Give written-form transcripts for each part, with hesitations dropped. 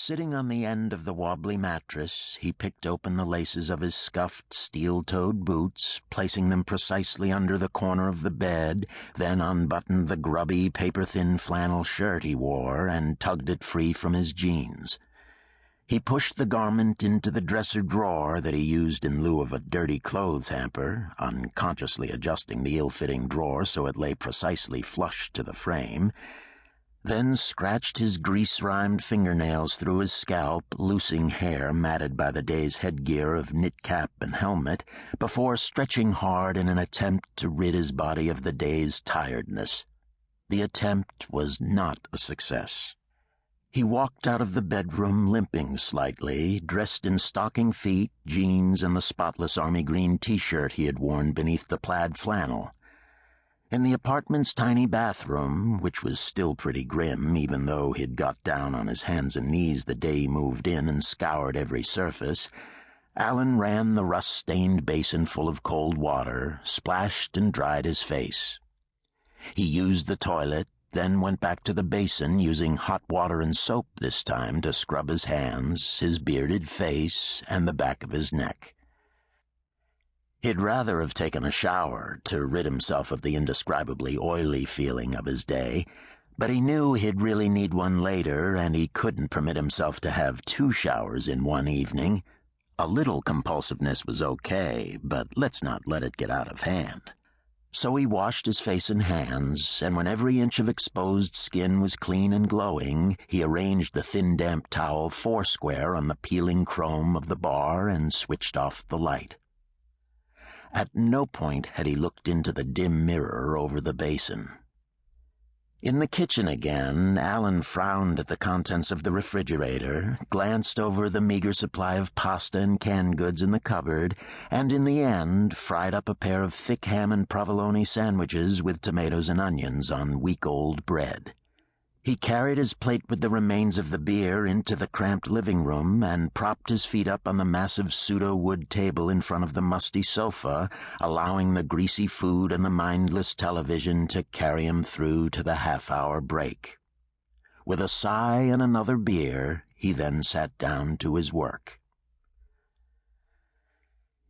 Sitting on the end of the wobbly mattress, he picked open the laces of his scuffed steel-toed boots, placing them precisely under the corner of the bed, then unbuttoned the grubby, paper-thin flannel shirt he wore and tugged it free from his jeans. He pushed the garment into the dresser drawer that he used in lieu of a dirty clothes hamper, unconsciously adjusting the ill-fitting drawer so it lay precisely flush to the frame, then scratched his grease-rimed fingernails through his scalp, loosing hair matted by the day's headgear of knit cap and helmet, before stretching hard in an attempt to rid his body of the day's tiredness. The attempt was not a success. He walked out of the bedroom limping slightly, dressed in stocking feet, jeans, and the spotless army green t-shirt he had worn beneath the plaid flannel. In the apartment's tiny bathroom, which was still pretty grim even though he'd got down on his hands and knees the day he moved in and scoured every surface, Alan ran the rust-stained basin full of cold water, splashed and dried his face. He used the toilet, then went back to the basin using hot water and soap this time to scrub his hands, his bearded face, and the back of his neck. He'd rather have taken a shower to rid himself of the indescribably oily feeling of his day, but he knew he'd really need one later, and he couldn't permit himself to have 2 showers in one evening. A little compulsiveness was okay, but let's not let it get out of hand. So he washed his face and hands, and when every inch of exposed skin was clean and glowing, he arranged the thin damp towel foursquare on the peeling chrome of the bar and switched off the light. At no point had he looked into the dim mirror over the basin. In the kitchen again, Alan frowned at the contents of the refrigerator, glanced over the meager supply of pasta and canned goods in the cupboard, and in the end fried up a pair of thick ham and provolone sandwiches with tomatoes and onions on week-old bread. He carried his plate with the remains of the beer into the cramped living room and propped his feet up on the massive pseudo-wood table in front of the musty sofa, allowing the greasy food and the mindless television to carry him through to the half-hour break. With a sigh and another beer, he then sat down to his work.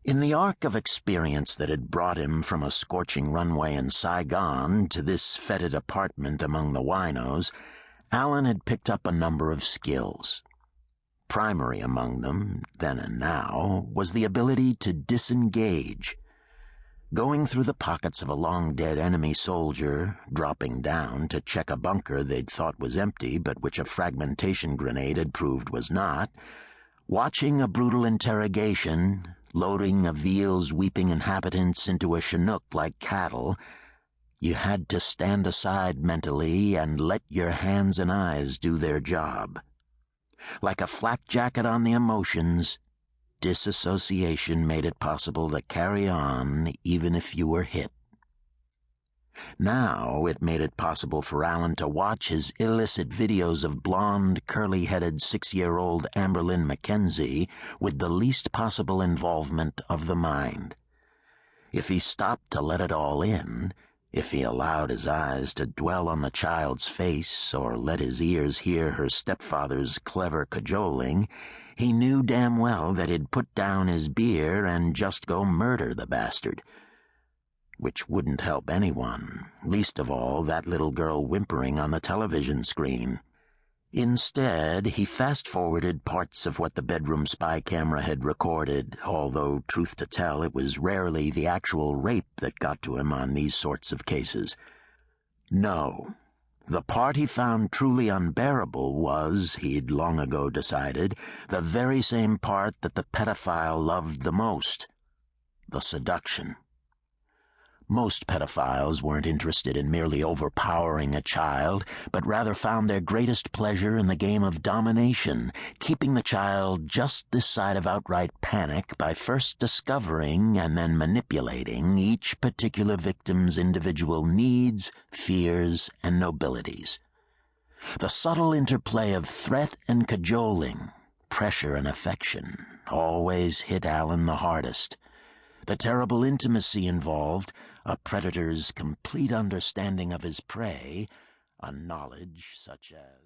In the arc of experience that had brought him from a scorching runway in Saigon to this fetid apartment among the winos, Alan had picked up a number of skills. Primary among them, then and now, was the ability to disengage. Going through the pockets of a long-dead enemy soldier, dropping down to check a bunker they'd thought was empty but which a fragmentation grenade had proved was not, watching a brutal interrogation, loading a Veal's weeping inhabitants into a Chinook like cattle, you had to stand aside mentally and let your hands and eyes do their job. Like a flak jacket on the emotions, disassociation made it possible to carry on even if you were hit. Now it made it possible for Alan to watch his illicit videos of blonde, curly-headed 6-year-old Amberlynn Mackenzie with the least possible involvement of the mind. If he stopped to let it all in, if he allowed his eyes to dwell on the child's face or let his ears hear her stepfather's clever cajoling, he knew damn well that he'd put down his beer and just go murder the bastard. Which wouldn't help anyone, least of all that little girl whimpering on the television screen. Instead, he fast-forwarded parts of what the bedroom spy camera had recorded, although, truth to tell, it was rarely the actual rape that got to him on these sorts of cases. No, the part he found truly unbearable was, he'd long ago decided, the very same part that the pedophile loved the most: the seduction. Most pedophiles weren't interested in merely overpowering a child, but rather found their greatest pleasure in the game of domination, keeping the child just this side of outright panic by first discovering and then manipulating each particular victim's individual needs, fears, and nobilities. The subtle interplay of threat and cajoling, pressure and affection, always hit Alan the hardest. The terrible intimacy involved, a predator's complete understanding of his prey, a knowledge such as...